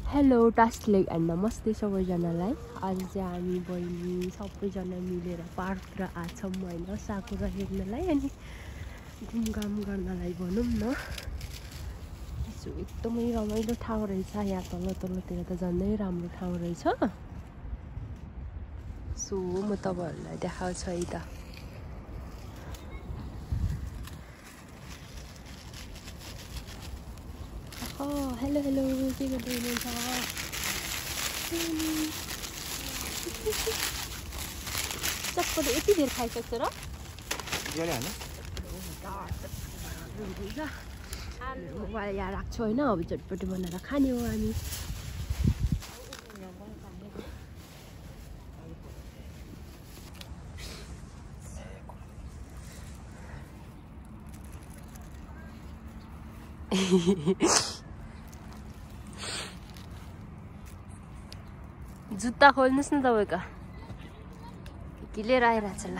Hello टास्लेक and नमस्ते सबैजनालाई। आज चाहिँ हामी बहिनी सबैजना मिलेर पार्कतिर आछौँ होइन साकुरा हेर्नलाई अनि घुमघाम गर्नलाई भनौँ न। सो एकदमै रमाइलो ठाउँ रहेछ। यहाँ तल्लोतिर त झन्डै राम्रो ठाउँ रहेछ। सो म तपाईँहरूलाई देखाउँछु है त। हेलो हेलो के गर्दै हुनुहुन्छ? चटपट यति धेर खाइसक्छ र मोबाइल यहाँ राख्छु होइन। अब चटपटी बनाएर खाने हो हामी। जुत्ता खोल्नुहोस् न तपाईँको के लिएर आइरहेछ ल।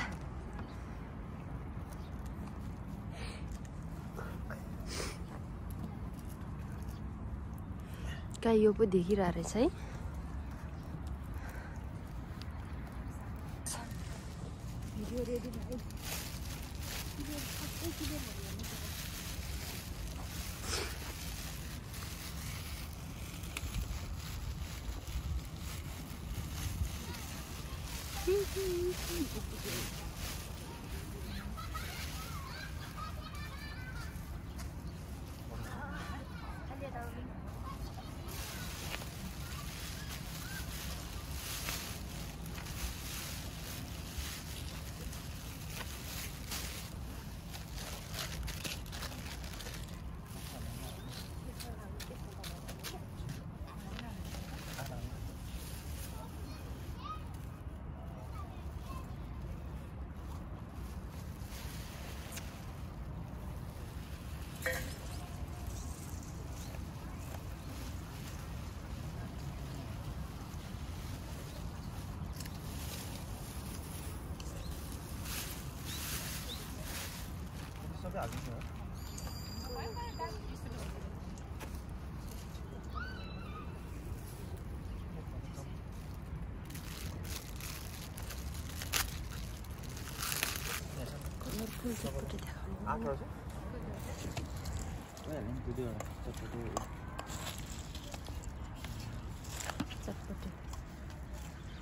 कहाँ यो पो देखिरहेको रहेछ है। चटपटे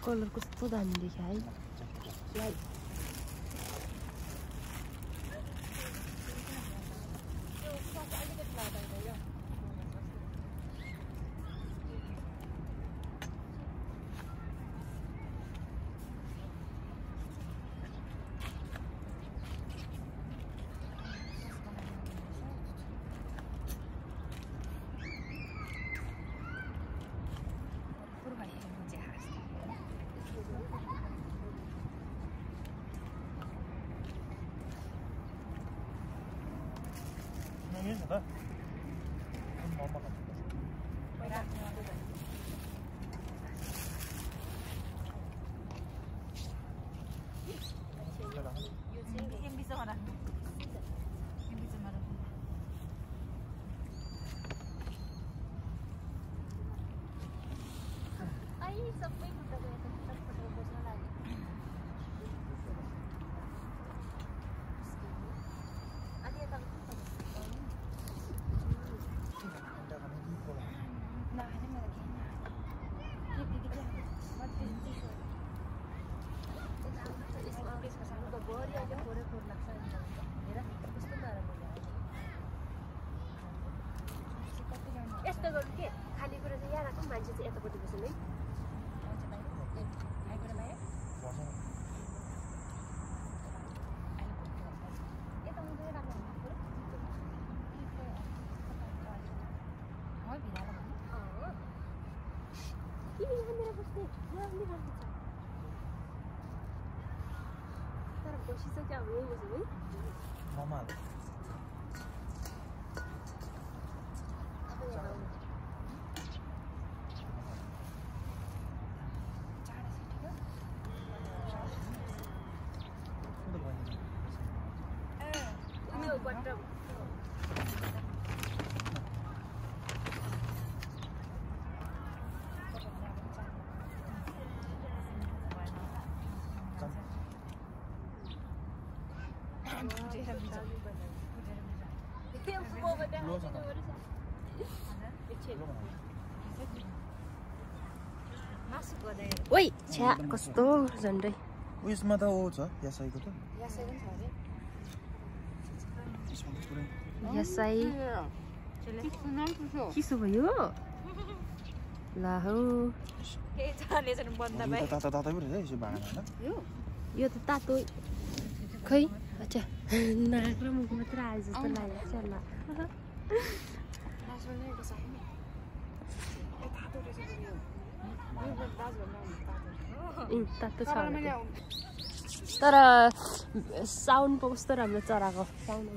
कलर कस्तो दामी देखियो है। यस्तो गर्नु के खाली कुरा चाहिँ यहाँ राखौँ। मान्छे चाहिँ यतापट्टि बस्नु है। तर बसिसक्यो अब यही बस्नु है। ओइ छ्या कस्तो झन्डै उयसमा त ओ छ यासाईको त यासाई किसो भयो ला हौ तातो तातो पो रहेछ यसो भाँडामा यो त तातो खै अच्छा नाक र मुख मात्र आयो जस्तो लागेको छ ल तातो छ तर साउन्ड पो कस्तो राम्रो चराको साउन्ड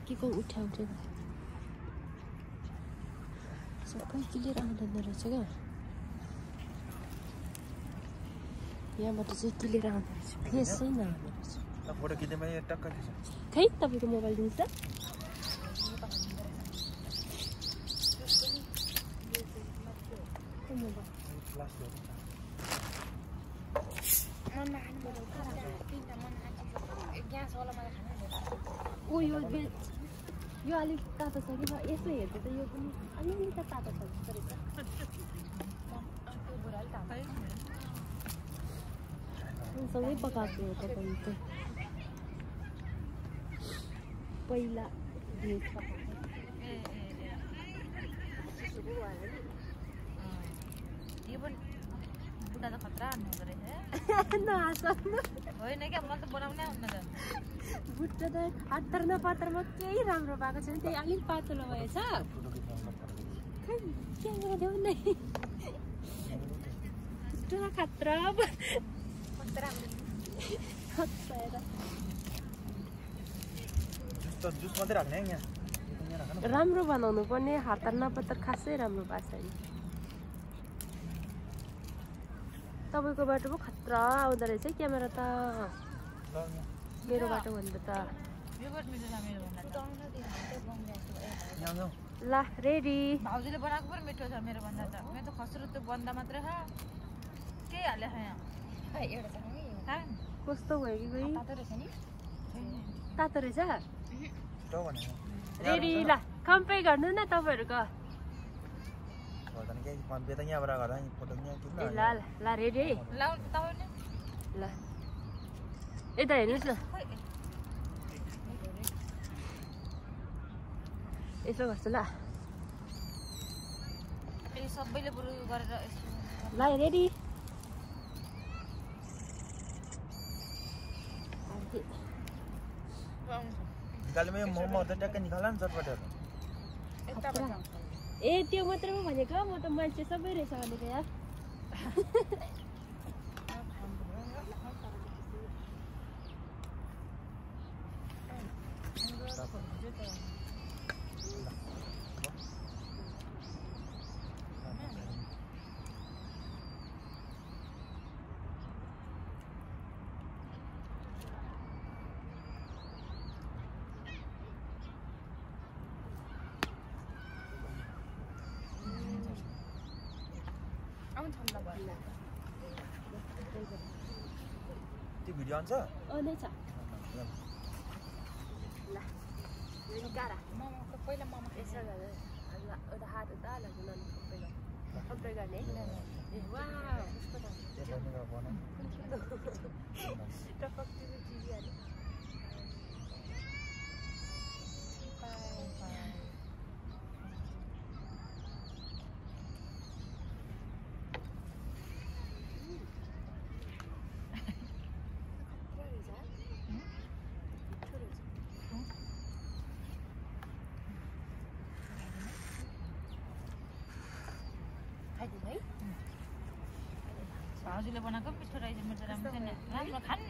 के को उठाउँदैन सबै क्लियर आउँदैन रहेछ क्या यहाँबाट चाहिँ क्लियर आउँदो रहेछ फेस चाहिँ नआउँदो रहेछ फोटो खिच्दैमा यो टक्क खिच्छ खै तपाईँको मोबाइल दिन्छ ओ यो अलिक तातो छ कि यसो हेर्दा त यो पनि अलिअलि त तातो छ जस्तो रहेछ सँगै पकाएको हो तपाईँको पहिला भेज बुढा त खतरा हुँदो रहेछ होइन क्या मलाई त बनाउनै हुन्न त बुट्टा त हतार न पातरमा केही राम्रो भएको छैन त्यही अलिक पातलो भएछ क्यामेरा देऊ नै खतरा जुस मात्रै राख्ने यहाँ राम्रो बनाउनु पर्ने हतार नपतार खासै राम्रो भएको छैन तपाईँको बाटो पो खतरा आउँदो रहेछ क्यामेरा त मेरो बाटो भन्दा त ल रेडी भाउजूले बनाएको पनि मिठो छ मेरो भन्दा त मेरो त खस्रो त्यो बन्दा मात्रै छ केही हाले कस्तो भयो कि कोही तातो रहेछ रेडी ल कम्पे गर्नु न तपाईँहरूको ल ल रेडी है ल यता हेर्नुहोस् न यसो गर्छु ल सबैले बरु गरेर ल रेडी निकाल्ने मोमो त ट्याक्कै निकाल्ला नि चटपटेर ए त्यो मात्रै पो भनेको म त मान्छे सबै रहेछ भनेको यार त्यो भिडियो आउँछ नै छ ल गारा पहिला ममा यसो गरेर एउटा हात उता लाग्नु कम्पे गर्ने दिदीले बनाएको मिठो रहेछ मेरो त राम्रो छैन राम्रो खान्न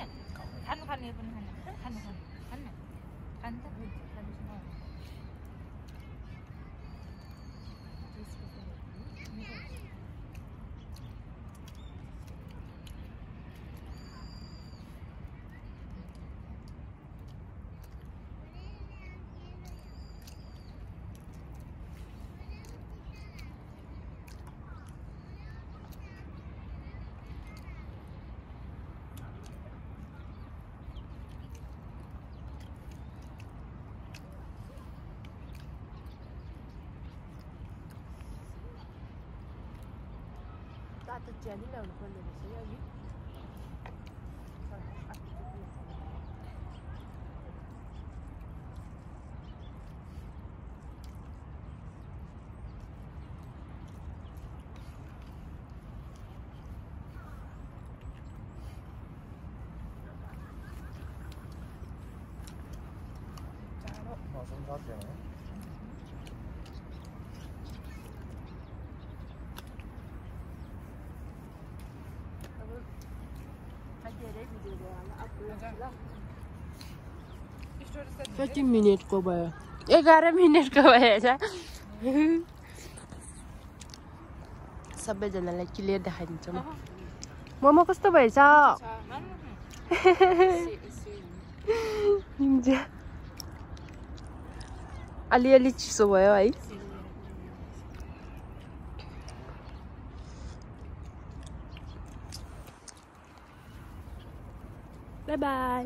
खानु खाने पनि खान्न खानु खान्न खान्न त तातो चिया नि ल्याउनु पर्ने रहेछ है अघि मौसम साथ है कति मिनटको भयो 11 मिनटको भएछ सबैजनालाई क्लियर देखाइदिन्छु म मोमो कस्तो भएछ अलिअलि चिसो भयो है बाई बाई